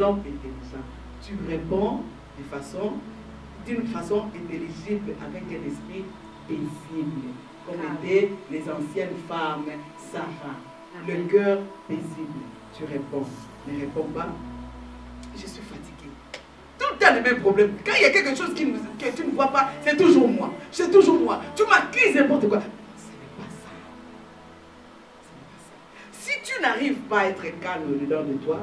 intelligent. Tu réponds d'une façon intelligible, avec un esprit paisible, comme étaient les anciennes femmes, Sarah. Le cœur paisible. Tu réponds. Ne réponds pas. Je suis fatiguée. Tout le temps les mêmes problèmes. Quand il y a quelque chose que tu ne vois pas, c'est toujours moi. C'est toujours moi. Tu m'accuses n'importe quoi. Ce n'est pas ça. Ce n'est pas ça. Si tu n'arrives pas à être calme au-dedans de toi,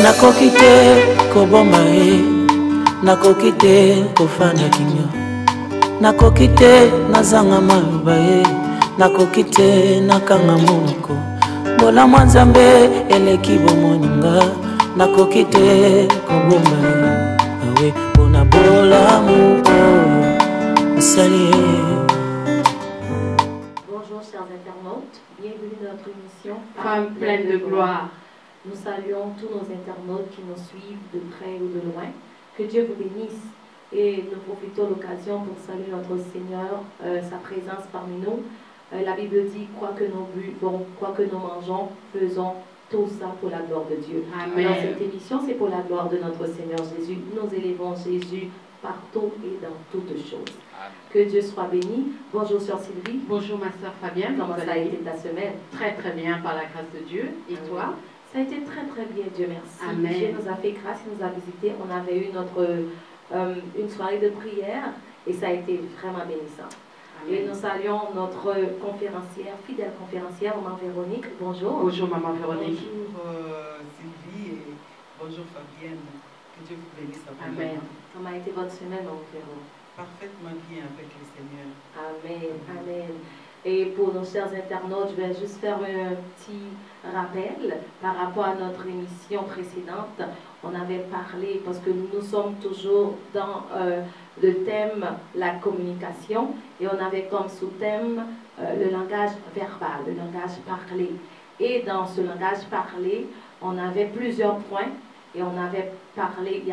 nakoki te koboma ye, nakoki te kofanda kinyo, nakoki te nazanga maloba ye, nakoki te nakanga monoko, bolamu ya Nzambe eleki bomoninga, nakoki te koboma ye, awe mpona bolamu oyo osali ye. Bonjour chers internautes, bienvenue dans notre émission Femme pleine de gloire. Nous saluons tous nos internautes qui nous suivent de près ou de loin. Que Dieu vous bénisse et nous profitons de l'occasion pour saluer notre Seigneur, sa présence parmi nous. La Bible dit, quoi que nous buvons, quoi que nous mangeons, faisons tout ça pour la gloire de Dieu. Amen. Alors cette émission, c'est pour la gloire de notre Seigneur Jésus. Nous élevons Jésus partout et dans toutes choses. Que Dieu soit béni. Bonjour sœur Sylvie. Bonjour ma sœur Fabienne. Comment ça a été ta semaine? Très très bien par la grâce de Dieu. Et Amen. toi? Ça a été très très bien, Dieu merci. Amen. Dieu nous a fait grâce, il nous a visité. On avait eu une soirée de prière et ça a été vraiment bénissant. Amen. Et nous saluons notre conférencière, fidèle conférencière, Maman Véronique. Bonjour. Bonjour Maman Véronique. bonjour Sylvie et bonjour Fabienne. Que Dieu vous bénisse. Amen. Comment a été votre semaine, Maman Véronique? Parfaitement bien avec le Seigneur. Amen, amen. Et pour nos chers internautes, je vais juste faire un petit rappel par rapport à notre émission précédente. On avait parlé, parce que nous sommes toujours dans le thème la communication, et on avait comme sous-thème le langage verbal, le langage parlé. Et dans ce langage parlé, on avait plusieurs points, et on avait parlé, il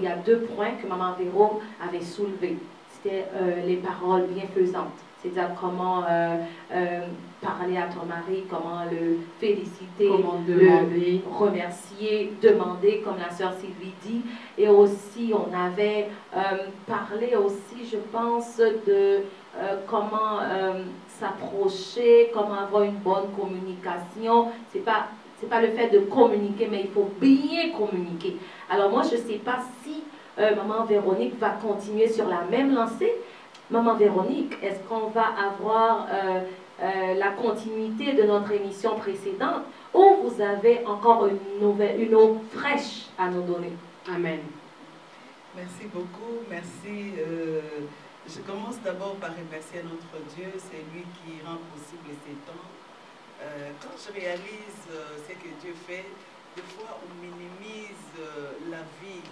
y a 2 points que Maman Véro avait soulevés. C'était les paroles bienfaisantes. C'est-à-dire comment parler à ton mari, comment le féliciter, Comment demander, le remercier, demander, comme la sœur Sylvie dit. Et aussi, on avait parlé aussi, je pense, de comment s'approcher, comment avoir une bonne communication. C'est pas le fait de communiquer, mais il faut bien communiquer. Alors moi, je ne sais pas si Maman Véronique va continuer sur la même lancée. Maman Véronique, est-ce qu'on va avoir la continuité de notre émission précédente ou vous avez encore une eau fraîche à nous donner? Amen. Merci beaucoup, merci. Je commence d'abord par remercier notre Dieu, c'est lui qui rend possible ces temps. Quand je réalise ce que Dieu fait, des fois on minimise la vie.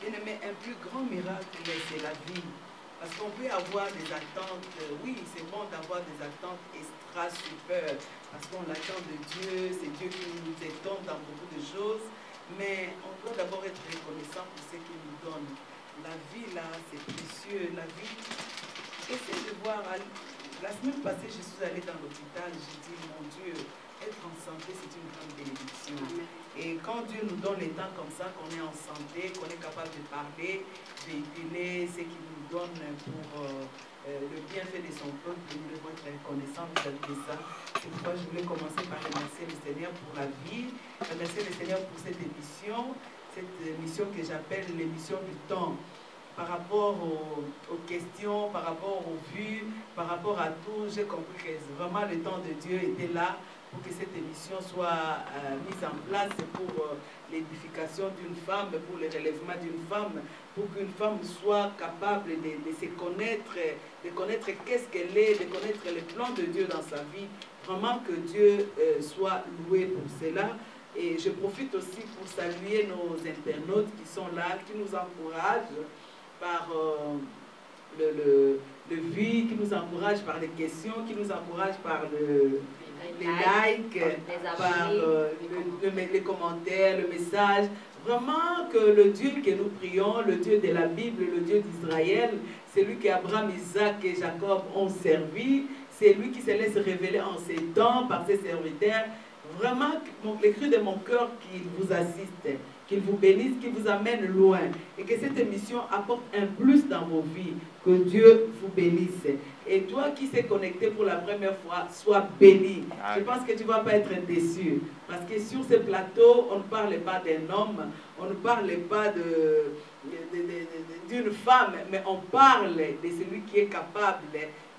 Il ne met un plus grand miracle, c'est la vie. Parce qu'on peut avoir des attentes, oui, c'est bon d'avoir des attentes extra-super, parce qu'on attend de Dieu, c'est Dieu qui nous étonne dans beaucoup de choses, mais on doit d'abord être reconnaissant pour ce qu'il nous donne. La vie, là, c'est précieux, la vie. Essayez de voir, la semaine passée, je suis allée dans l'hôpital, j'ai dit, mon Dieu, être en santé, c'est une grande bénédiction. Et quand Dieu nous donne les temps comme ça, qu'on est en santé, qu'on est capable de parler, véhiculer ce qu'il nous donne pour le bienfait de son peuple, nous devons être reconnaissants de ça. C'est pourquoi je voulais commencer par remercier le Seigneur pour la vie, remercier le Seigneur pour cette émission que j'appelle l'émission du temps. Par rapport aux questions, par rapport aux vues, par rapport à tout, j'ai compris que vraiment le temps de Dieu était là pour que cette émission soit mise en place pour l'édification d'une femme, pour le relèvement d'une femme, pour qu'une femme soit capable de se connaître, de connaître qu'est-ce qu'elle est, de connaître le plan de Dieu dans sa vie. Vraiment que Dieu soit loué pour cela. Et je profite aussi pour saluer nos internautes qui sont là, qui nous encouragent par de vie, qui nous encourage par les questions, qui nous encourage par les likes, par les commentaires, le message. Vraiment que le Dieu que nous prions, le Dieu de la Bible, le Dieu d'Israël, c'est lui qu'Abraham, Isaac et Jacob ont servi, c'est lui qui se laisse révéler en ces temps par ses serviteurs. Vraiment, les cris de mon cœur qu'il vous assiste, qu'il vous bénisse, qu'il vous amène loin et que cette émission apporte un plus dans vos vies. Que Dieu vous bénisse. Et toi qui s'est connecté pour la première fois, sois béni. Je pense que tu ne vas pas être déçu. Parce que sur ce plateau, on ne parle pas d'un homme, on ne parle pas d'une femme, mais on parle de celui qui est capable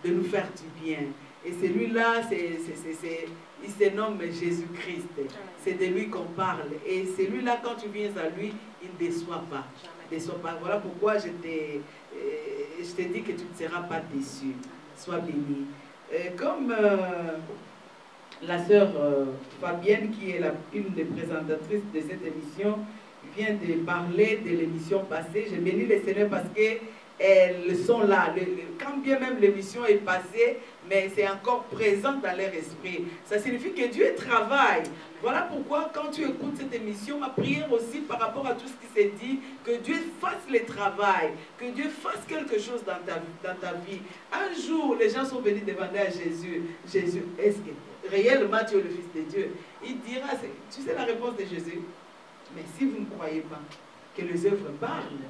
de nous faire du bien. Et celui-là, il se nomme Jésus-Christ. C'est de lui qu'on parle. Et celui-là, quand tu viens à lui, il ne déçoit pas. Voilà pourquoi je te dis que tu ne seras pas déçu. Sois béni. Comme la sœur Fabienne, qui est une des présentatrices de cette émission, vient de parler de l'émission passée, je bénis le Seigneur parce qu'elles sont là. Quand bien même l'émission est passée, mais c'est encore présent dans leur esprit. Ça signifie que Dieu travaille. Voilà pourquoi quand tu écoutes cette émission, ma prière aussi par rapport à tout ce qui s'est dit, que Dieu fasse le travail, que Dieu fasse quelque chose dans ta vie. Un jour, les gens sont venus demander à Jésus, Jésus, est-ce que réellement tu es le Fils de Dieu? Il dira, tu sais la réponse de Jésus? Mais si vous ne croyez pas que les œuvres parlent,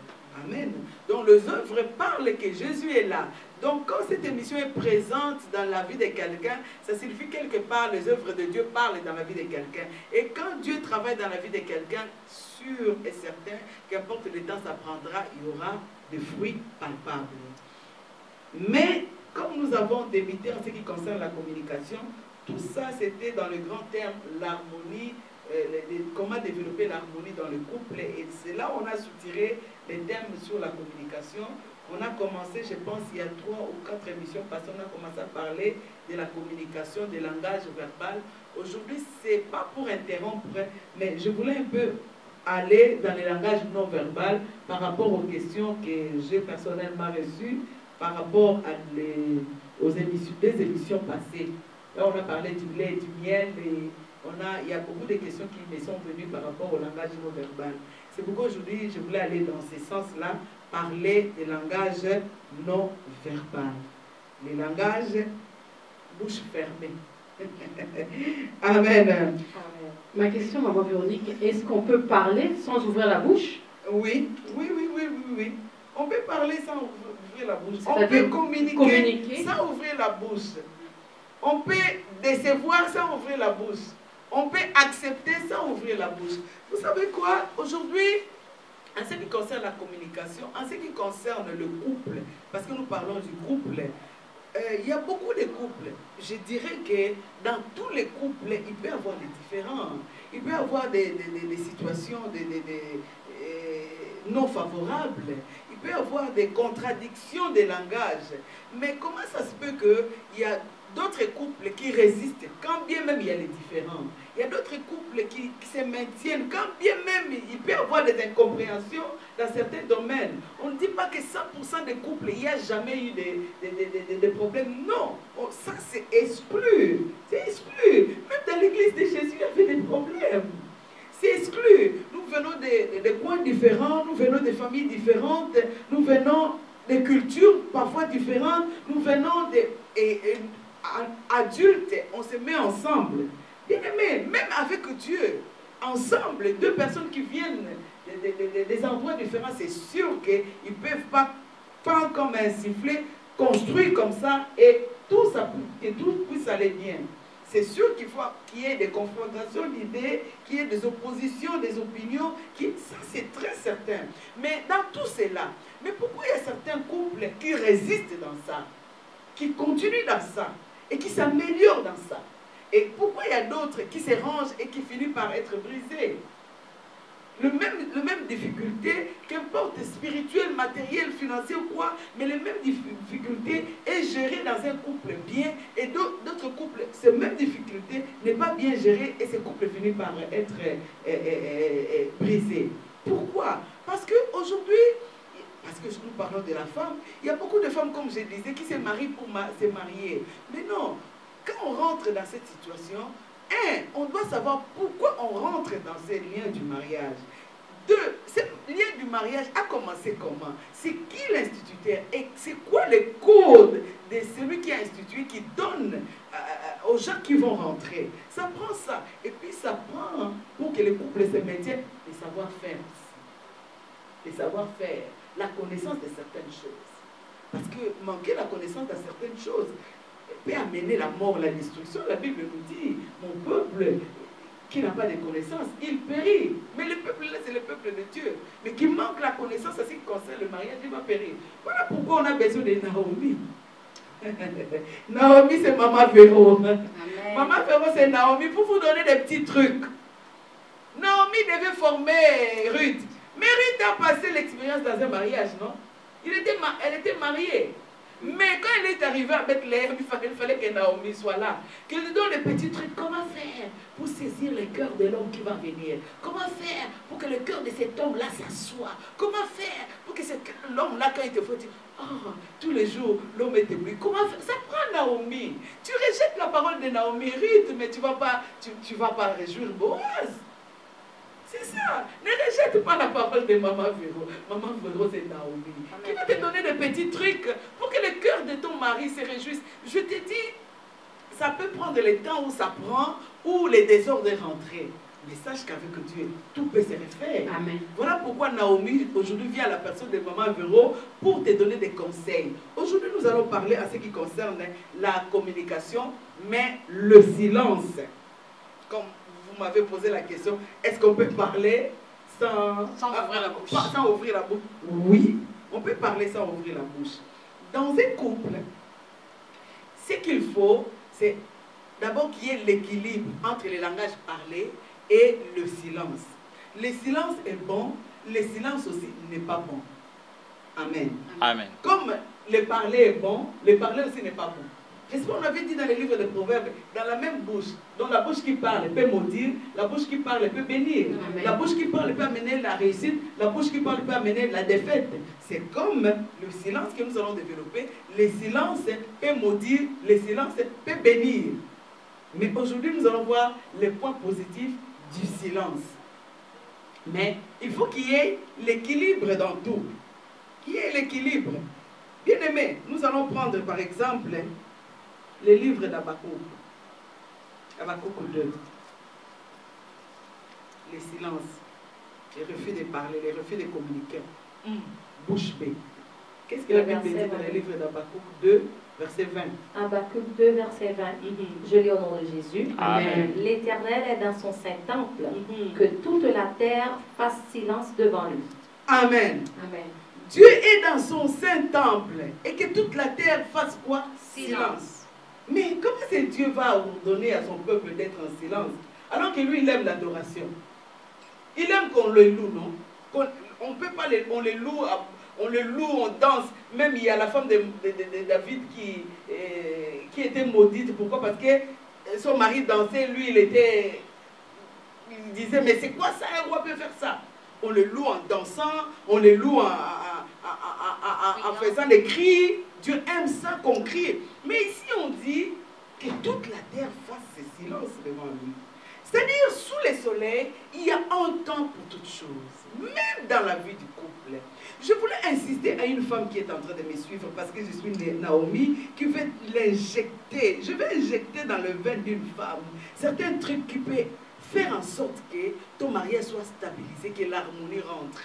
amen. Donc les œuvres parlent que Jésus est là. Donc quand cette émission est présente dans la vie de quelqu'un, ça signifie quelque part les œuvres de Dieu parlent dans la vie de quelqu'un. Et quand Dieu travaille dans la vie de quelqu'un, sûr et certain, qu'importe le temps ça prendra, il y aura des fruits palpables. Mais comme nous avons débuté en ce qui concerne la communication, tout ça c'était dans le grand terme, l'harmonie, comment développer l'harmonie dans le couple. Et c'est là où on a soutiré les thèmes sur la communication. On a commencé, je pense, il y a 3 ou 4 émissions passées, on a commencé à parler de la communication, des langages verbal. Aujourd'hui, ce n'est pas pour interrompre, mais je voulais un peu aller dans les langages non verbal par rapport aux questions que j'ai personnellement reçues, par rapport aux émissions, des émissions passées. Là, on a parlé du lait et du miel, et il y a beaucoup de questions qui me sont venues par rapport au langage non verbal. C'est pourquoi aujourd'hui, je voulais aller dans ce sens-là, parler des langages non verbal. Les langages bouche fermée. Amen. Ma question, maman Véronique, est-ce qu'on peut parler sans ouvrir la bouche? Oui. On peut parler sans ouvrir la bouche. On peut communiquer sans ouvrir la bouche. On peut décevoir sans ouvrir la bouche. On peut accepter sans ouvrir la bouche. Vous savez quoi? Aujourd'hui, en ce qui concerne la communication, en ce qui concerne le couple, parce que nous parlons du couple, il y a beaucoup de couples. Je dirais que dans tous les couples, il peut y avoir des différends. Il peut y avoir des situations non favorables. Il peut y avoir des contradictions de langage. Mais comment ça se peut qu'il y a d'autres couples qui résistent quand bien même il y a les différends? Il y a d'autres couples qui se maintiennent quand bien même il peut y avoir des incompréhensions dans certains domaines. On ne dit pas que 100% des couples, il n'y a jamais eu des problèmes. Non, ça c'est exclu. C'est exclu. Même dans l'église de Jésus, il y avait des problèmes. C'est exclu. Nous venons des coins différents, nous venons des familles différentes, nous venons des cultures parfois différentes, nous venons adultes, on se met ensemble. Bien aimé, même avec Dieu, ensemble, deux personnes qui viennent des endroits différents, c'est sûr qu'ils ne peuvent pas prendre comme un sifflet, construire comme ça, et tout puisse aller bien. C'est sûr qu'il faut qu'il y ait des confrontations d'idées, qu'il y ait des oppositions, des opinions, ça c'est très certain. Mais dans tout cela, mais pourquoi il y a certains couples qui résistent dans ça, qui continuent dans ça, et qui s'améliorent dans ça? Et pourquoi il y a d'autres qui se rangent et qui finissent par être brisés? Le même difficulté, qu'importe spirituel, matériel, financier ou quoi, mais les mêmes difficultés est gérée dans un couple bien, et d'autres couples, ces mêmes difficultés n'est pas bien gérée et ces couples finissent par être brisés. Pourquoi? Parce qu'aujourd'hui, parce que nous parlons de la femme, il y a beaucoup de femmes, comme je disais, qui se marient pour se marier. Mais non, quand on rentre dans cette situation, on doit savoir pourquoi on rentre dans ces liens du mariage. Deux, ce lien du mariage a commencé comment? C'est qui l'instituteur? Et c'est quoi le code de celui qui a institué, qui donne aux gens qui vont rentrer? Ça prend ça. Et puis ça prend, pour que les couples se maintiennent, les savoir-faire aussi. Les savoir-faire, la connaissance de certaines choses. Parce que manquer la connaissance de certaines choses peut amener la mort, la destruction. La Bible nous dit, mon peuple qui n'a pas de connaissance, il périt. Mais le peuple là, c'est le peuple de Dieu. Mais qui manque la connaissance en ce qui concerne le mariage, il va périr. Voilà pourquoi on a besoin de Naomi. Naomi, c'est Maman Véro. Maman Véro, c'est Naomi. Pour vous donner des petits trucs. Naomi devait former Ruth. Mais Ruth a passé l'expérience dans un mariage, non? Elle était mariée. Mais quand elle est arrivée à Bethléem, il fallait que Naomi soit là. Qu'elle lui donne les petits trucs. Comment faire pour saisir le cœur de l'homme qui va venir? Comment faire pour que le cœur de cet homme-là s'assoie? Comment faire pour que l'homme-là, quand il te faut dire, oh, tous les jours, l'homme est ébloui. Comment faire? Ça prend Naomi. Tu rejettes la parole de Naomi, Ruth, mais tu ne vas pas réjouir Boaz. C'est ça. Ne rejette pas la parole de Maman Véro. Maman Véro, c'est Naomi. Qui va te donner des petits trucs pour que le cœur de ton mari se réjouisse. Je te dis, ça peut prendre le temps où ça prend, où les désordres rentrent. Mais sache qu'avec Dieu, tout peut se refaire. Amen. Voilà pourquoi Naomi, aujourd'hui, vient à la personne de Maman Véro pour te donner des conseils. Aujourd'hui, nous allons parler à ce qui concerne la communication, mais le silence. Comme vous m'avez posé la question, est-ce qu'on peut parler sans ouvrir la bouche? Sans ouvrir la bouche. Oui, on peut parler sans ouvrir la bouche. Dans un couple, ce qu'il faut, c'est d'abord qu'il y ait l'équilibre entre le langage parlé et le silence. Le silence est bon, le silence aussi n'est pas bon. Amen. Amen. Comme le parler est bon, le parler aussi n'est pas bon. C'est ce qu'on avait dit dans les livres de Proverbes, dans la même bouche. Donc la bouche qui parle peut maudire, la bouche qui parle peut bénir. Amen. La bouche qui parle peut amener la réussite, la bouche qui parle peut amener la défaite. C'est comme le silence que nous allons développer. Le silence peut maudire, le silence peut bénir. Mais aujourd'hui, nous allons voir les points positifs du silence. Mais il faut qu'il y ait l'équilibre dans tout. Qu'il y ait l'équilibre. Bien aimé, nous allons prendre par exemple le livre d'Habakkuk. Habakkuk 2. Le silence, le refus de parler, le refus de communiquer. Bouche bée. Qu'est-ce que la Bible dit dans le livre d'Habakkuk 2, verset 20? Habakkuk 2, verset 20. Je lis au nom de Jésus. Amen. L'Éternel est dans son saint temple. Que toute la terre fasse silence devant lui. Amen. Amen. Dieu est dans son saint temple et que toute la terre fasse quoi? Silence. Mais comment c'est Dieu va ordonner à son peuple d'être en silence alors que lui il aime l'adoration? Il aime qu'on le loue, non? On peut pas on le loue, on danse. Même il y a la femme de David qui était maudite. Pourquoi? Parce que son mari dansait, lui il disait mais c'est quoi ça, un roi peut faire ça? On le loue en dansant, on le loue en faisant des cris. Dieu aime ça qu'on crie. Mais ici on dit que toute la terre fasse ce silence devant lui. C'est-à-dire sous le soleil, il y a un temps pour toutes choses. Même dans la vie du couple. Je voulais insister à une femme qui est en train de me suivre parce que je suis Naomi qui veut l'injecter. Je vais injecter dans le veine d'une femme certains trucs qui peuvent faire en sorte que ton mariage soit stabilisé, que l'harmonie rentre.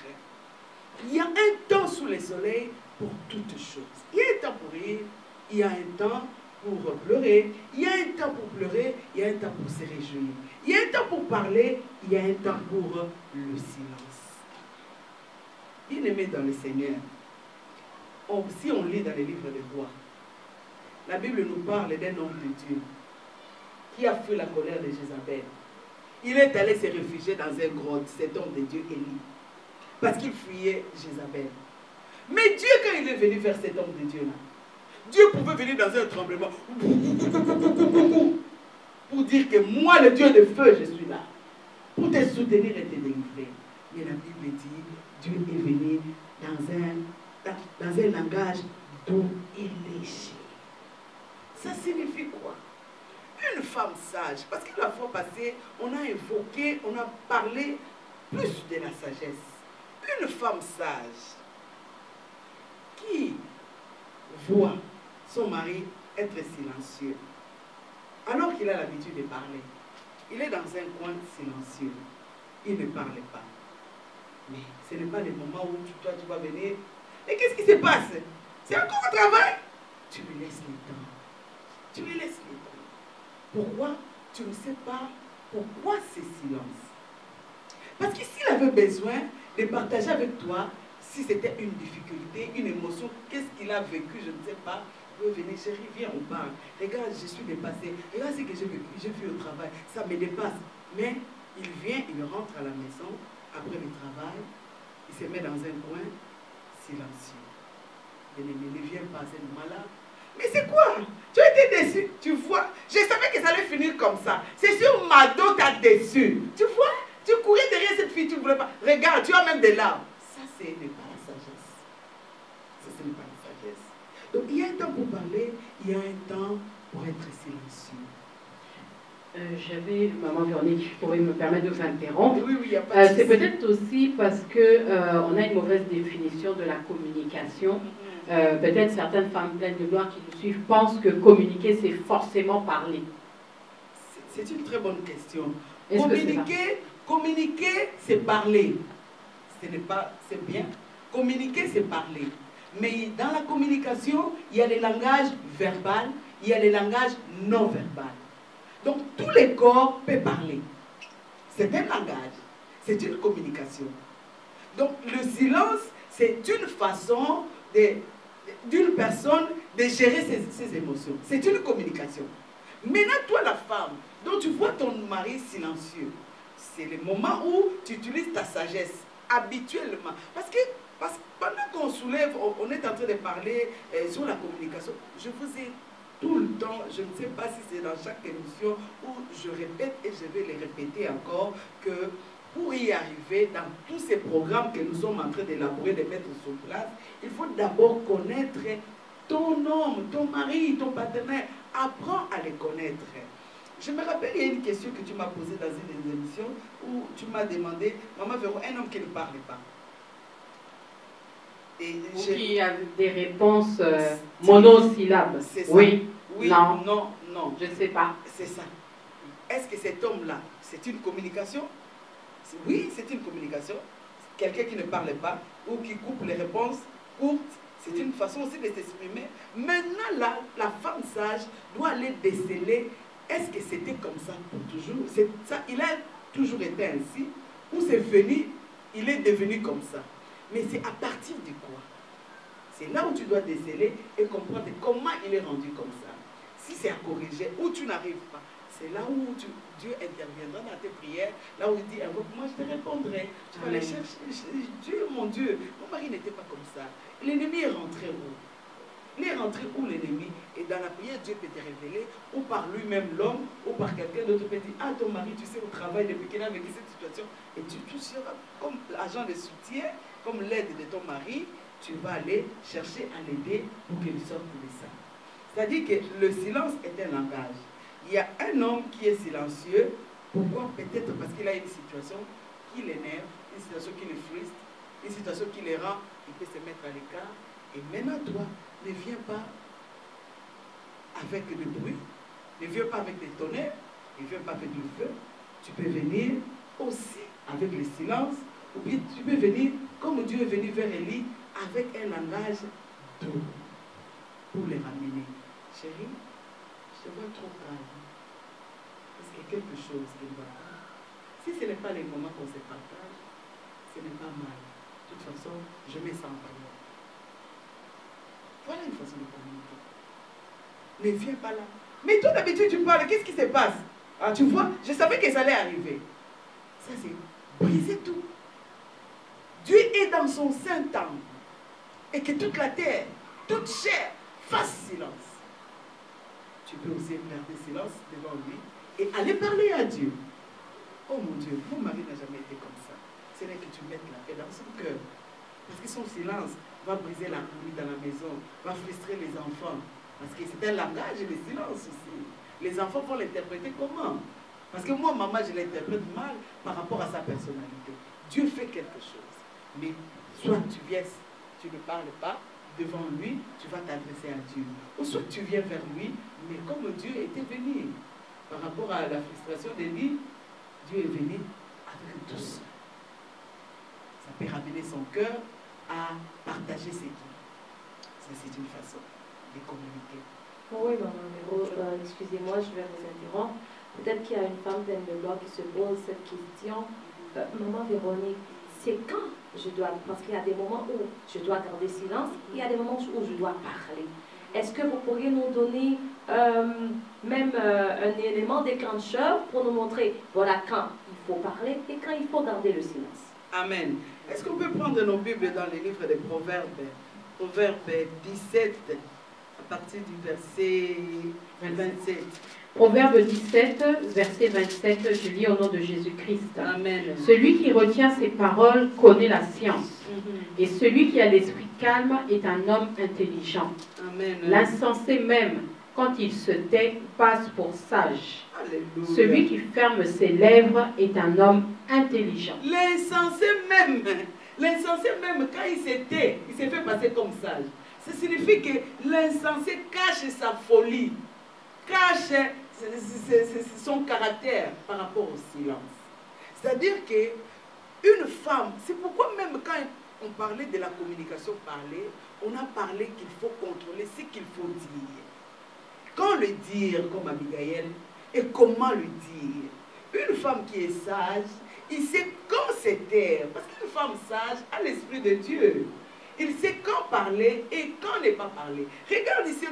Il y a un temps sous le soleil pour toutes choses. Il y a un temps pour rire, il y a un temps pour pleurer, il y a un temps pour pleurer, il y a un temps pour se réjouir. Il y a un temps pour parler, il y a un temps pour le silence. Bien-aimés dans le Seigneur, si on lit dans les livres des rois, la Bible nous parle d'un homme de Dieu qui a fui la colère de Jézabel. Il est allé se réfugier dans un grotte, cet homme de Dieu Élie, parce qu'il fuyait Jézabel. Mais Dieu, quand il est venu vers cet homme de Dieu-là, Dieu pouvait venir dans un tremblement pour dire que moi, le Dieu de feu, je suis là, pour te soutenir et te délivrer. Mais la Bible dit, Dieu est venu dans un dans un langage doux et léger. Ça signifie quoi? Une femme sage, parce que la fois passée, on a évoqué, on a parlé plus de la sagesse. Une femme sage qui voit son mari être silencieux, alors qu'il a l'habitude de parler. Il est dans un coin silencieux. Il ne parle pas. Mais ce n'est pas le moment où toi, tu vas venir. Et qu'est-ce qui se passe? C'est encore un travail. Tu lui laisses le temps. Tu lui laisses le temps. Pourquoi? Tu ne sais pas pourquoi ce silence. Parce que s'il avait besoin de partager avec toi, si c'était une difficulté, une émotion, qu'est-ce qu'il a vécu, je ne sais pas, il peut venir, chérie, viens, on parle. Regarde, je suis dépassée. Regarde ce que j'ai vécu, j'ai vu au travail. Ça me dépasse. Mais il vient, il rentre à la maison, après le travail, il se met dans un coin silencieux. Bien-aimé, ne viens pas à ce moment-là. Mais c'est quoi? Tu as été déçu, tu vois? Je savais que ça allait finir comme ça. C'est sur Mado t'as déçu. Tu vois? Tu courais derrière cette fille, tu ne voulais pas. Regarde, tu as même des larmes. Ça, ce n'est pas la sagesse. Ça, ce n'est pas la sagesse. Donc, il y a un temps pour parler, il y a un temps pour être silencieux. J'avais, maman Véronique, je pourrais me permettre de vous interrompre. Oui, oui, il n'y a pas de c'est peut-être aussi parce qu'on a une mauvaise définition de la communication. Peut-être certaines femmes pleines de gloire qui nous suivent pensent que communiquer, c'est forcément parler. C'est une très bonne question. Communiquer, c'est parler. Ce n'est pas, c'est bien. Communiquer, c'est parler. Mais dans la communication, il y a les langages verbal, il y a les langages non verbal. Donc, tous les corps peuvent parler. C'est un langage. C'est une communication. Donc, le silence, c'est une façon d'une personne de gérer ses émotions. C'est une communication. Maintenant, toi, la femme, dont tu vois ton mari silencieux, c'est le moment où tu utilises ta sagesse habituellement. Parce que pendant qu'on soulève, on est en train de parler sur la communication. Je vous ai tout le temps, je ne sais pas si c'est dans chaque émission où je répète et je vais les répéter encore, que pour y arriver dans tous ces programmes que nous sommes en train d'élaborer, de mettre sur place, il faut d'abord connaître ton homme, ton mari, ton partenaire. Apprends à les connaître. Je me rappelle, il y a une question que tu m'as posée dans une des émissions où tu m'as demandé, Maman Véro, un homme qui ne parle pas. Ou qui a des réponses monosyllabes. C'est ça. Oui, non, non, non. Je ne sais pas. C'est ça. Est-ce que cet homme-là, c'est une communication? Oui, c'est une communication. Quelqu'un qui ne parle pas ou qui coupe les réponses courtes, c'est une façon aussi de s'exprimer. Maintenant, la femme sage doit aller déceler, est-ce que c'était comme ça pour toujours? Ça, il a toujours été ainsi, ou c'est venu, il est devenu comme ça. Mais c'est à partir de quoi? C'est là où tu dois déceler et comprendre comment il est rendu comme ça. Si c'est à corriger ou tu n'arrives pas, c'est là où Dieu interviendra dans tes prières, là où il dit, moi je te répondrai. Tu vas aller chercher. Dieu, mon Dieu, mon mari n'était pas comme ça. L'ennemi est rentré où? Il est rentré où l'ennemi? Et dans la prière, Dieu peut te révéler, ou par lui-même l'homme, ou par quelqu'un d'autre peut dire, ah ton mari, tu sais, au travail, depuis qu'il a vécu cette situation, et tu seras comme agent de soutien, comme l'aide de ton mari, tu vas aller chercher à l'aider pour qu'il sorte de ça. C'est-à-dire que le silence est un langage. Il y a un homme qui est silencieux. Pourquoi? Peut-être parce qu'il a une situation qui l'énerve, une situation qui le frustre, une situation qui le rend, il peut se mettre à l'écart. Et maintenant, toi, ne viens pas avec le bruit, ne viens pas avec des tonnerres, ne viens pas avec le feu. Tu peux venir aussi avec le silence, ou bien tu peux venir comme Dieu est venu vers Élie, avec un langage doux pour les ramener. Chérie, je te vois trop calme. Est-ce qu'il y a quelque chose qui ne va pas? Si ce n'est pas les moments qu'on se partage, ce n'est pas mal. De toute façon, je me sens pas là. Voilà une façon de communiquer. Ne viens pas là. Mais toi d'habitude tu parles, qu'est-ce qui se passe? Ah, tu vois, je savais que ça allait arriver. Ça c'est briser tout. Dieu est dans son saint temple. Et que toute la terre, toute chair, fasse silence. Tu peux aussi garder silence devant lui et aller parler à Dieu. Oh mon Dieu, mon mari n'a jamais été comme ça. C'est là que tu mettes la paix dans son cœur. Parce que son silence va briser l'harmonie dans la maison, va frustrer les enfants. Parce que c'est un langage de silence aussi. Les enfants vont l'interpréter comment? Parce que moi, maman, je l'interprète mal par rapport à sa personnalité. Dieu fait quelque chose. Mais soit tu viens, tu ne parles pas devant lui, tu vas t'adresser à Dieu. Ou soit tu viens vers lui, mais comme Dieu était venu, par rapport à la frustration d'Élie, Dieu est venu avec douceur. Ça peut ramener son cœur à partager ses dons. Ça, c'est une façon de communiquer. Oui, maman Véro, excusez-moi, je vais vous interrompre. Peut-être qu'il y a une femme pleine de gloire qui se pose cette question. Maman Véronique, c'est quand je dois, parce qu'il y a des moments où je dois garder silence, il y a des moments où je dois parler. Est-ce que vous pourriez nous donner même un élément déclencheur pour nous montrer, voilà, quand il faut parler et quand il faut garder le silence? Amen. Est-ce qu'on peut prendre nos Bibles dans les livres des Proverbes, Proverbe 17, à partir du verset 27. Proverbe 17, verset 27, je lis au nom de Jésus-Christ. Amen. Celui qui retient ses paroles connaît la science, et celui qui a l'esprit calme est un homme intelligent. Amen. L'insensé même, quand il se tait, passe pour sage. Alléluia. Celui qui ferme ses lèvres est un homme intelligent. L'insensé même, quand il s'est fait passer comme sage. Ça signifie que l'insensé cache sa folie, cache son caractère par rapport au silence. C'est-à-dire qu'une femme, c'est pourquoi même quand on parlait de la communication parlée, on a parlé qu'il faut contrôler ce qu'il faut dire. Quand le dire, comme Abigail, et comment le dire. Une femme qui est sage, il sait quand se taire, parce qu'une femme sage a l'esprit de Dieu. Il sait quand parler et quand ne pas parler. Regarde ici,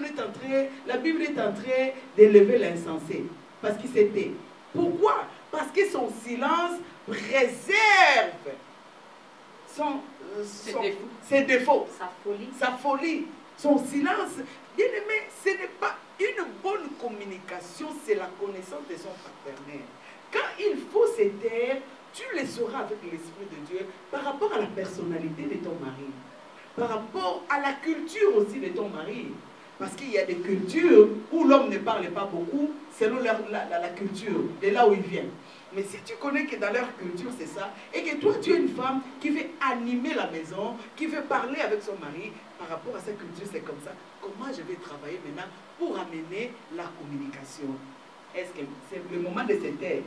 la Bible est en train d'élever l'insensé, parce qu'il s'était. Pourquoi? Parce que son silence préserve ses défauts, sa folie. Son silence, bien aimé, ce n'est pas une bonne communication, c'est la connaissance de son partenaire. Quand il faut se taire, tu le sauras avec l'Esprit de Dieu par rapport à la personnalité de ton mari, par rapport à la culture aussi de ton mari. Parce qu'il y a des cultures où l'homme ne parle pas beaucoup selon la culture, de là où il vient. Mais si tu connais que dans leur culture c'est ça, et que toi tu es une femme qui veut animer la maison, qui veut parler avec son mari, par rapport à sa culture c'est comme ça, comment je vais travailler maintenant pour amener la communication? Est-ce que c'est le moment de se taire?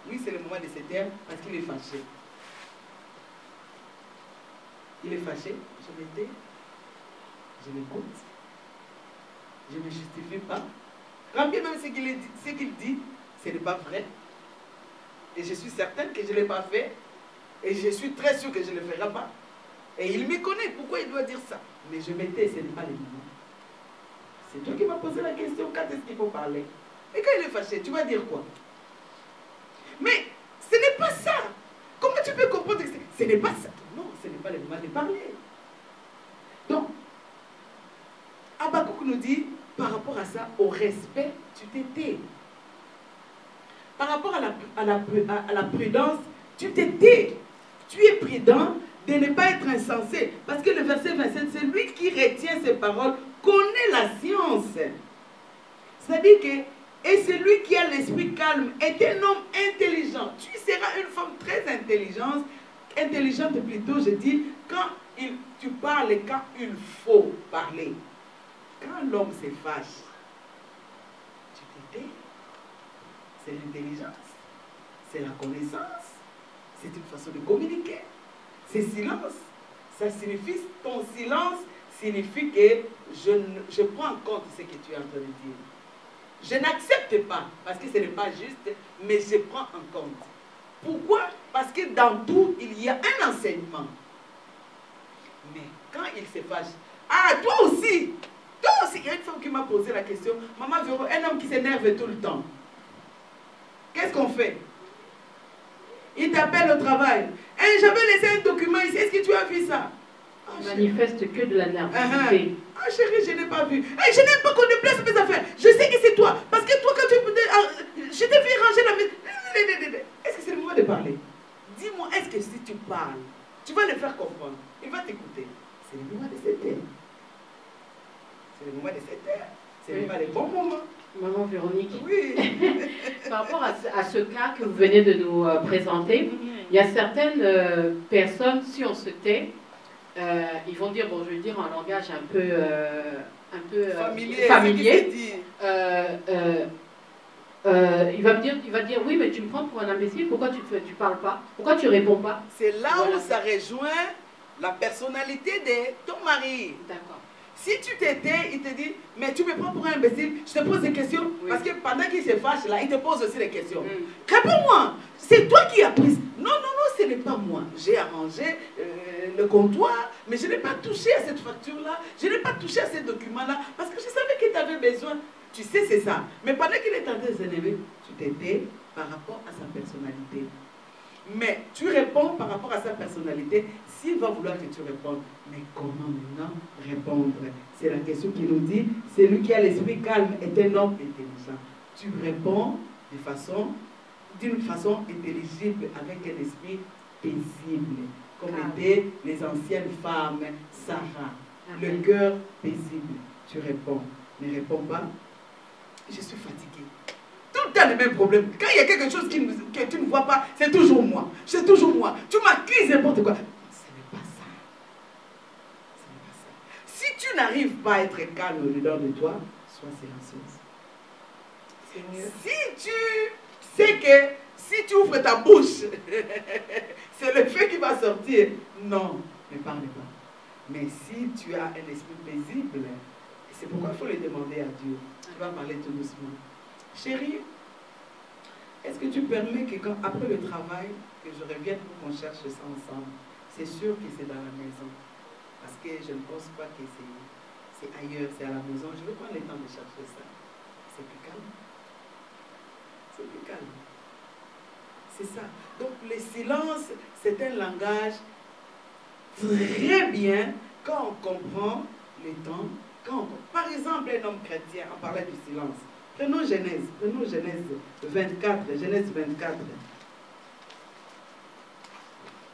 Oui, c'est le moment de se taire parce qu'il est fâché. Il est fâché, je me tais, je l'écoute, je ne justifie pas. Quand bien même ce qu'il dit, ce n'est pas vrai. Et je suis certaine que je ne l'ai pas fait. Et je suis très sûre que je ne le ferai pas. Et il me connaît, pourquoi il doit dire ça? Mais je me tais, ce n'est pas le moment. C'est toi qui m'as posé la question, quand est-ce qu'il faut parler? Et quand il est fâché, tu vas dire quoi? Mais ce n'est pas ça. Comment tu peux comprendre que ce n'est pas ça? Non, ce n'est pas le moment de parler. Donc, Habakkuk nous dit, par rapport à ça, au respect, tu t'étais. Par rapport à la prudence, tu t'étais. Tu es prudent de ne pas être insensé. Parce que le verset 27, c'est lui qui retient ses paroles, connaît la science. C'est-à-dire que, et celui qui a l'esprit calme est un homme intelligent. Tu seras une femme très intelligente plutôt, je dis, quand tu parles, quand il faut parler. Quand l'homme se fâche, tu t'étais. C'est l'intelligence, c'est la connaissance, c'est une façon de communiquer. C'est silence. Ça signifie, ton silence signifie que je prends en compte ce que tu es en train de dire. Je n'accepte pas, parce que ce n'est pas juste, mais je prends en compte. Pourquoi? Parce que dans tout, il y a un enseignement. Mais quand il se fâche, ah, toi aussi, il y a une femme qui m'a posé la question, Maman Véro, un homme qui s'énerve tout le temps. Qu'est-ce qu'on fait? Il t'appelle au travail. Hey, j'avais laissé un document ici, est-ce que tu as vu ça? Il manifeste que de la nervosité. Ah chérie, je n'ai pas vu. Hey, je n'aime pas qu'on déplace mes affaires. Je sais que c'est toi. Parce que toi, quand je t'ai vu ranger la maison. Est-ce que c'est le moment de parler? Dis-moi, est-ce que si tu parles, tu vas le faire comprendre? Il va t'écouter. C'est le moment de se Maman Véronique. Oui. Par rapport à ce cas que vous venez de nous présenter, il y a certaines personnes, si on se tait, ils vont dire, bon, je vais dire en langage un peu familier. Il va dire, oui, mais tu me prends pour un imbécile, pourquoi tu parles pas? Pourquoi tu réponds pas? C'est là où ça rejoint la personnalité de ton mari. D'accord. Si tu t'étais, il te dit, mais tu me prends pour un imbécile, je te pose des questions, parce que pendant qu'il se fâche là, il te pose aussi des questions. Réponds-moi, c'est toi qui as pris. Non, ce n'est pas moi. J'ai arrangé le comptoir, mais je n'ai pas touché à cette facture-là, je n'ai pas touché à ces documents-là, parce que je savais que tu avais besoin. Tu sais, c'est ça. Mais pendant qu'il est en train de s'énerver, tu t'étais par rapport à sa personnalité. Mais tu réponds par rapport à sa personnalité. S'il va vouloir que tu répondes, mais comment maintenant répondre? C'est la question qui nous dit, celui qui a l'esprit calme est un homme intelligent. Tu réponds d'une façon intelligible, avec un esprit paisible, comme étaient les anciennes femmes, Sarah. Le cœur paisible. Tu réponds. Ne réponds pas. Je suis fatiguée. Tout le temps les mêmes problèmes. Quand il y a quelque chose que tu ne vois pas, c'est toujours moi. C'est toujours moi. Tu m'accuses n'importe quoi. Ce n'est pas ça. Ce n'est pas ça. Si tu n'arrives pas à être calme au-dedans de toi, sois silencieuse. C'est mieux. Si tu sais que si tu ouvres ta bouche, c'est le feu qui va sortir. Non, ne parle pas. Mais si tu as un esprit paisible, c'est pourquoi il faut le demander à Dieu. Tu vas parler tout doucement. Chérie, est-ce que tu permets que après le travail, que je revienne pour qu'on cherche ça ensemble? C'est sûr que c'est dans la maison. Parce que je ne pense pas que c'est ailleurs, c'est à la maison. Je vais prendre le temps de chercher ça. C'est plus calme. C'est plus calme. C'est ça. Donc le silence, c'est un langage très bien quand on comprend le temps. Par exemple, un homme chrétien, on parlait du silence. Prenons Genèse 24, Genèse 24.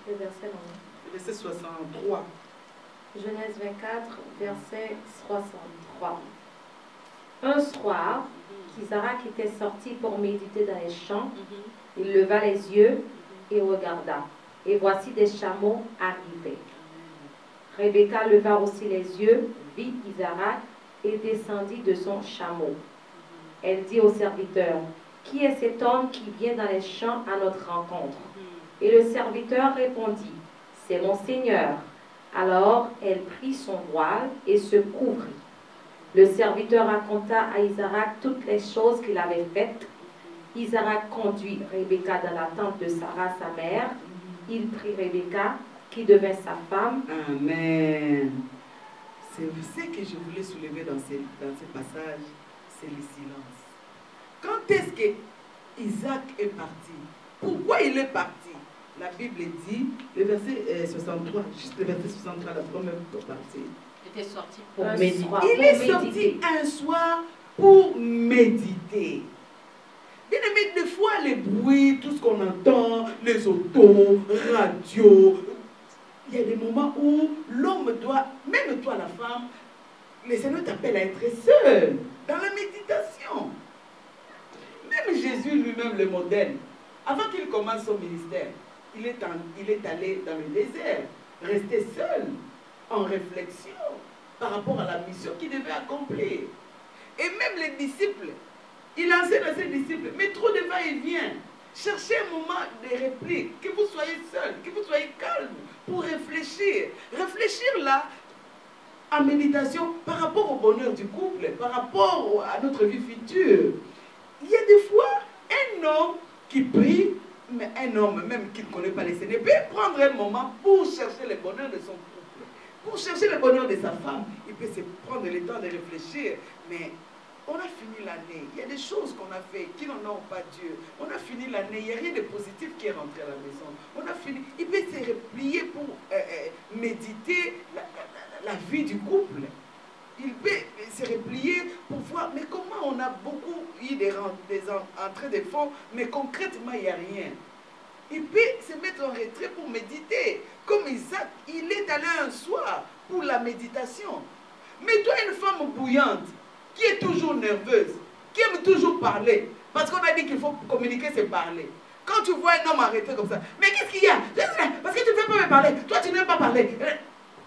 Le verset Verset 63. Genèse 24, verset 63. Un soir, qu'Isaac était sorti pour méditer dans les champs, il leva les yeux et regarda. Et voici des chameaux arriver. Rebecca leva aussi les yeux, vit Isaac et descendit de son chameau. Elle dit au serviteur, « Qui est cet homme qui vient dans les champs à notre rencontre ?» Et le serviteur répondit, « C'est mon Seigneur. » Alors elle prit son voile et se couvrit. Le serviteur raconta à Isaac toutes les choses qu'il avait faites. Isaac conduit Rebecca dans la tente de Sarah, sa mère. Il prit Rebecca, qui devint sa femme. Amen. C'est ce que je voulais soulever dans ce passage, c'est le silence. Quand est-ce que Isaac est parti? Pourquoi il est parti? La Bible dit, le verset 63, juste le verset 63, la première partie. Il était sorti pour méditer. Il est sorti un soir pour méditer. Bien aimé, des fois, les bruits, tout ce qu'on entend, les autos, radio, il y a des moments où l'homme doit, même toi la femme, le Seigneur t'appelle à être seul, dans la méditation. Même Jésus lui-même, le modèle, avant qu'il commence son ministère, il est allé dans le désert, rester seul, en réflexion, par rapport à la mission qu'il devait accomplir. Et même les disciples, il enseigne à ses disciples, mais trop de va-et-vient. Cherchez un moment de réplique, que vous soyez seul, que vous soyez calme, pour réfléchir. Réfléchir là, en méditation, par rapport au bonheur du couple, par rapport à notre vie future. Il y a des fois, un homme qui prie, mais un homme même qui ne connaît pas les Seigneurs, peut prendre un moment pour chercher le bonheur de son couple, pour chercher le bonheur de sa femme. Il peut se prendre le temps de réfléchir, mais on a fini l'année. Il y a des choses qu'on a fait qui n'en ont pas Dieu. On a fini l'année. Il n'y a rien de positif qui est rentré à la maison. On a fini. Il peut se replier pour méditer la vie du couple. Il peut se replier pour voir, mais comment on a beaucoup eu des entrées de fonds, mais concrètement, il n'y a rien. Il peut se mettre en retrait pour méditer. Comme Isaac, il est allé un soir pour la méditation. Mais toi, une femme bouillante, qui est toujours nerveuse, qui aiment toujours parler. Parce qu'on a dit qu'il faut communiquer, c'est parler. Quand tu vois un homme arrêté comme ça, mais qu'est-ce qu'il y a? Parce que tu ne veux pas me parler. Toi, tu n'aimes pas parler.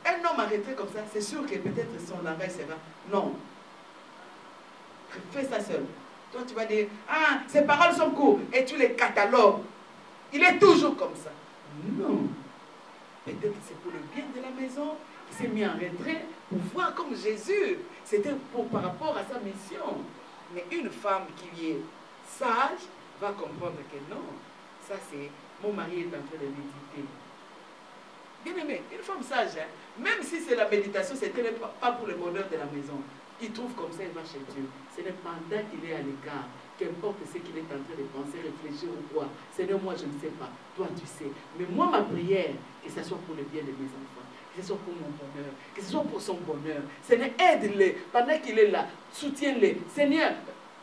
Un homme arrêté comme ça, c'est sûr que peut-être son arrêt sera non. Fais ça seul. Toi, tu vas dire, ah, ces paroles sont courtes. Et tu les catalogues. Il est toujours comme ça. Non. Peut-être que c'est pour le bien de la maison. Il s'est mis en retrait pour voir comme Jésus. C'était par rapport à sa mission. Mais une femme qui est sage va comprendre que non. Ça, c'est mon mari est en train de méditer. Bien aimé, une femme sage, hein, même si c'est la méditation, ce n'est pas pour le bonheur de la maison. Il trouve comme ça, il va chez Dieu. C'est le pendant qu'il est à l'écart, qu'importe ce qu'il est en train de penser, réfléchir ou quoi. Seigneur, moi je ne sais pas, toi tu sais. Mais moi, ma prière, que ce soit pour le bien de mes enfants, que ce soit pour mon bonheur, que ce soit pour son bonheur. Seigneur, aide-les pendant qu'il est là, soutiens-les. Seigneur,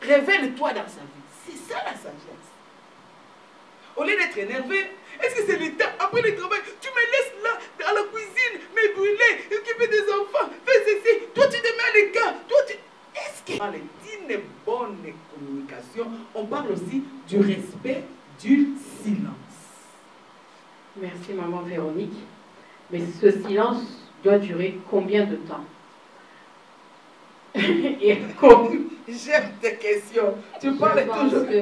révèle-toi dans sa vie. C'est ça la sagesse. Au lieu d'être énervé, est-ce que c'est le temps, après le travail, tu me laisses là, dans la cuisine, me brûler, occuper des enfants, fais ceci, toi tu te mets à l'écart, toi tu... Est-ce que dans une bonne communication, on parle aussi du respect du silence? Merci maman Véronique. Mais ce silence doit durer combien de temps? J'aime tes questions. Tu parles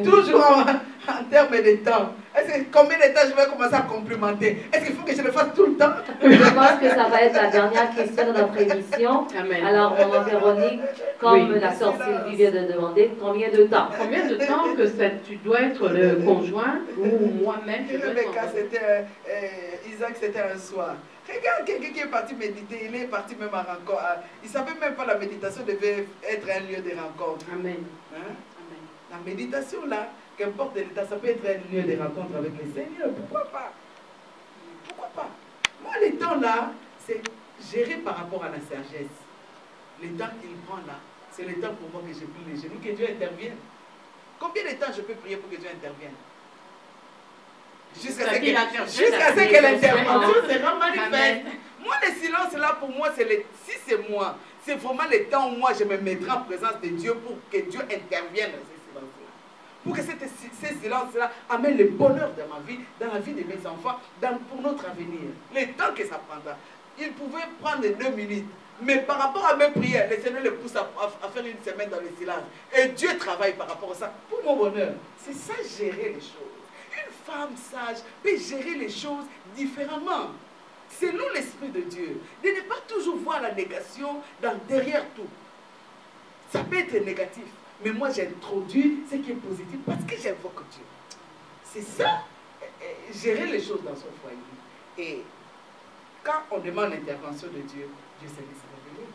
toujours en termes de temps. Est-ce que combien de temps je vais commencer à complimenter? Est-ce qu'il faut que je le fasse tout le temps? Je pense que ça va être la dernière question de notre émission. Amen. Alors, maman Véronique, comme la sœur Sylvie vient de demander, combien de temps? Combien de temps que tu dois être le conjoint ou moi-même? C'était Isaac, c'était un soir. Regarde quelqu'un qui est parti méditer, il est parti même à rencontre. Il ne savait même pas que la méditation devait être un lieu de rencontre. Amen. Hein? Amen. La méditation là, qu'importe l'état, ça peut être un lieu de rencontre avec le Seigneur. Pourquoi pas? Pourquoi pas? Moi, les temps là, c'est géré par rapport à la sagesse. Les temps qu'il prend là, c'est le temps pour moi que je plie les genoux, que Dieu intervienne. Combien de temps je peux prier pour que Dieu intervienne? Jusqu'à ce que l'intervention sera manifeste. Moi, le silence là, pour moi, si c'est moi, c'est vraiment le temps où moi je me mettrai en présence de Dieu pour que Dieu intervienne dans ce silence-là. Pour que ce silence-là amène le bonheur dans ma vie, dans la vie de mes enfants, pour notre avenir. Le temps que ça prendra. Il pouvait prendre 2 minutes. Mais par rapport à mes prières, le Seigneur le pousse à faire une semaine dans le silence. Et Dieu travaille par rapport à ça pour mon bonheur. C'est ça, gérer les choses. Une femme sage peut gérer les choses différemment. Selon l'Esprit de Dieu. De ne pas toujours voir la négation derrière tout. Ça peut être négatif. Mais moi, j'introduis ce qui est positif parce que j'invoque Dieu. C'est ça, gérer les choses dans son foyer. Et quand on demande l'intervention de Dieu, Dieu sait se révéler.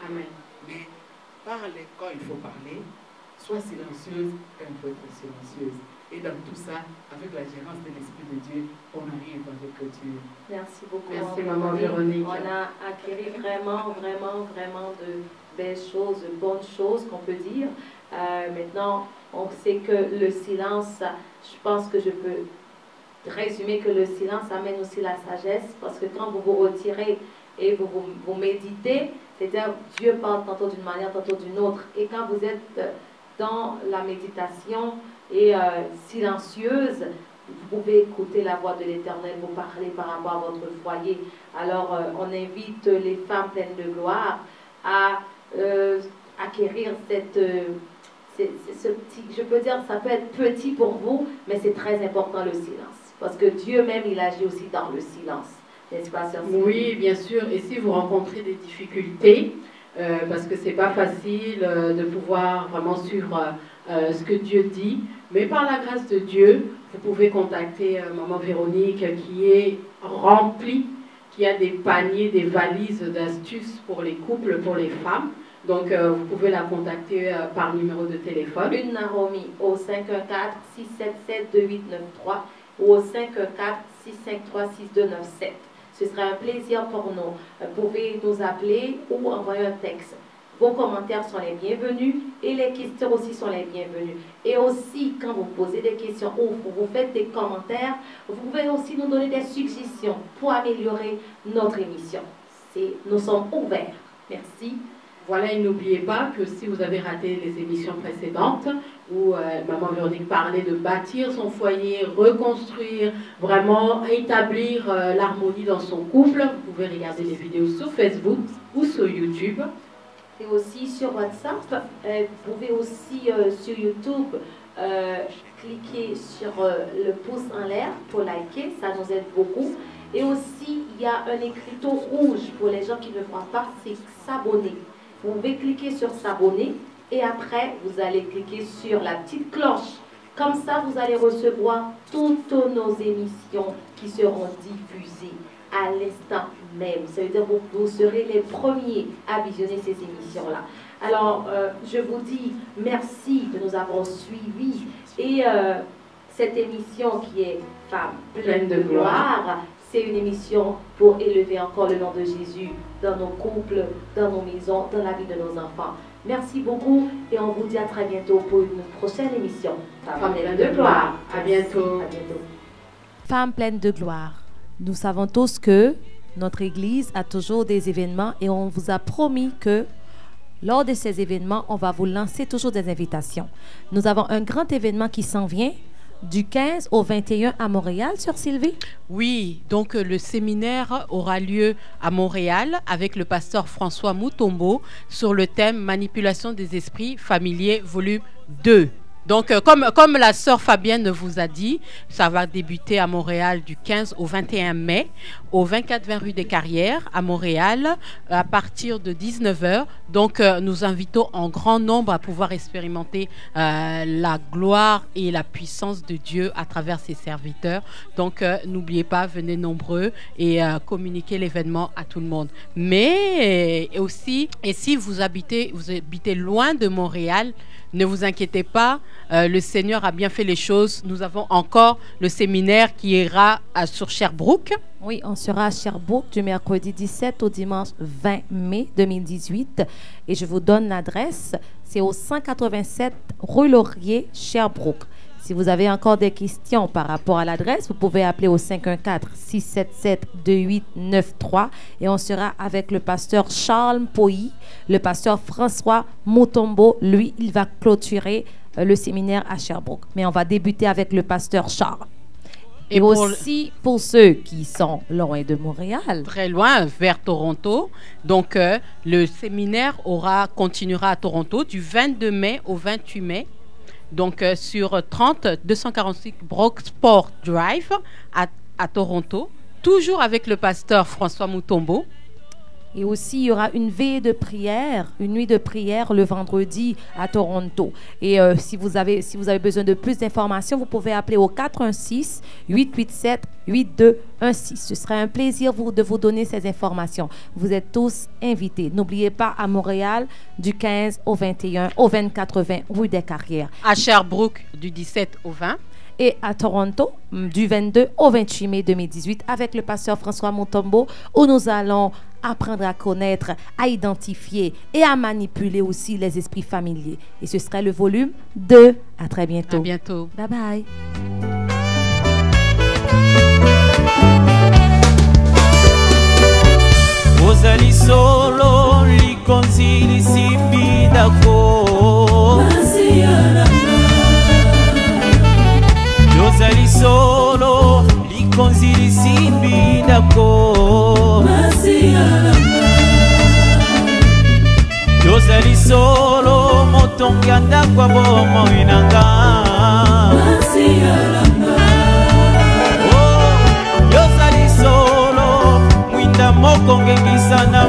Amen. Mais parle quand il faut parler. Sois silencieuse quand il faut être silencieuse. Et dans tout ça, avec la gérance de l'Esprit de Dieu, on arrive avec Dieu. Merci beaucoup. Merci maman Véronique. On a acquis vraiment de belles choses, de bonnes choses qu'on peut dire. Maintenant, on sait que le silence, je pense que je peux résumer que le silence amène aussi la sagesse, parce que quand vous vous retirez et vous méditez, c'est-à-dire Dieu parle tantôt d'une manière, tantôt d'une autre. Et quand vous êtes dans la méditation et silencieuse, vous pouvez écouter la voix de l'Éternel, vous parler par rapport à votre foyer. Alors, on invite les femmes pleines de gloire à acquérir ce petit, je peux dire, ça peut être petit pour vous, mais c'est très important le silence. Parce que Dieu même, il agit aussi dans le silence. N'est-ce pas, sœur Sylvie? Oui, bien sûr. Et si vous rencontrez des difficultés, parce que c'est pas facile de pouvoir vraiment suivre ce que Dieu dit, mais par la grâce de Dieu, vous pouvez contacter maman Véronique qui est remplie, qui a des paniers, des valises d'astuces pour les couples, pour les femmes. Donc, vous pouvez la contacter par numéro de téléphone. Une Naomi au 514-677-2893 ou au 514-653-6297. Ce sera un plaisir pour nous. Vous pouvez nous appeler ou envoyer un texte. Vos commentaires sont les bienvenus et les questions aussi sont les bienvenues. Et aussi, quand vous posez des questions ou vous faites des commentaires, vous pouvez aussi nous donner des suggestions pour améliorer notre émission. Nous sommes ouverts. Merci. Voilà, et n'oubliez pas que si vous avez raté les émissions précédentes, où Maman Véronique parlait de bâtir son foyer, reconstruire, vraiment établir l'harmonie dans son couple, vous pouvez regarder les vidéos sur Facebook ou sur YouTube. Et aussi sur WhatsApp, vous pouvez aussi sur YouTube cliquer sur le pouce en l'air pour liker, ça nous aide beaucoup. Et aussi, il y a un écriteau rouge pour les gens qui ne voient pas, c'est s'abonner. Vous pouvez cliquer sur s'abonner et après, vous allez cliquer sur la petite cloche. Comme ça, vous allez recevoir toutes nos émissions qui seront diffusées à l'instant même. Ça veut dire que vous serez les premiers à visionner ces émissions-là. Alors, je vous dis merci de nous avoir suivis. Et cette émission qui est Femme pleine de gloire, c'est une émission pour élever encore le nom de Jésus dans nos couples, dans nos maisons, dans la vie de nos enfants. Merci beaucoup et on vous dit à très bientôt pour une prochaine émission. Femme pleine de gloire. À bientôt. À bientôt. Femme pleine de gloire. Nous savons tous que notre Église a toujours des événements et on vous a promis que lors de ces événements, on va vous lancer toujours des invitations. Nous avons un grand événement qui s'en vient du 15 au 21 à Montréal, Sœur Sylvie. Oui, donc le séminaire aura lieu à Montréal avec le pasteur François Mutombo sur le thème Manipulation des esprits familiers, volume 2. Donc, comme la sœur Fabienne vous a dit, ça va débuter à Montréal du 15 au 21 mai, au 24-20 rue des Carrières, à Montréal, à partir de 19 h. Donc, nous invitons en grand nombre à pouvoir expérimenter la gloire et la puissance de Dieu à travers ses serviteurs. Donc, n'oubliez pas, venez nombreux et communiquez l'événement à tout le monde. Mais aussi, et si vous habitez loin de Montréal, ne vous inquiétez pas, le Seigneur a bien fait les choses. Nous avons encore le séminaire qui ira sur Sherbrooke. Oui, on sera à Sherbrooke du mercredi 17 au dimanche 20 mai 2018. Et je vous donne l'adresse. C'est au 187 rue Laurier, Sherbrooke. Si vous avez encore des questions par rapport à l'adresse, vous pouvez appeler au 514-677-2893 et on sera avec le pasteur Charles Poyi, le pasteur François Mutombo. Lui, il va clôturer le séminaire à Sherbrooke. Mais on va débuter avec le pasteur Charles. Et aussi pour ceux qui sont loin de Montréal. Très loin, vers Toronto. Donc, le séminaire continuera à Toronto du 22 mai au 28 mai. Donc, sur 30-246 Brocksport Drive à Toronto, toujours avec le pasteur François Mutombo. Et aussi, il y aura une veille de prière, une nuit de prière le vendredi à Toronto. Et si vous avez besoin de plus d'informations, vous pouvez appeler au 416-887-8216. Ce sera un plaisir de vous donner ces informations. Vous êtes tous invités. N'oubliez pas, à Montréal, du 15 au 21, au 24-20 rue des Carrières. À Sherbrooke, du 17 au 20. Et à Toronto, du 22 au 28 mai 2018, avec le pasteur François Mutombo, où nous allons apprendre à connaître, à identifier et à manipuler aussi les esprits familiers. Et ce sera le volume 2. À très bientôt. À bientôt. Bye bye. Ozali solo likonzi lisimbi dako Ozali solo likonzi lisimbi dako Ozali solo motongi andakwa bomo inanga Ozali solo mwinda moko ngengisa na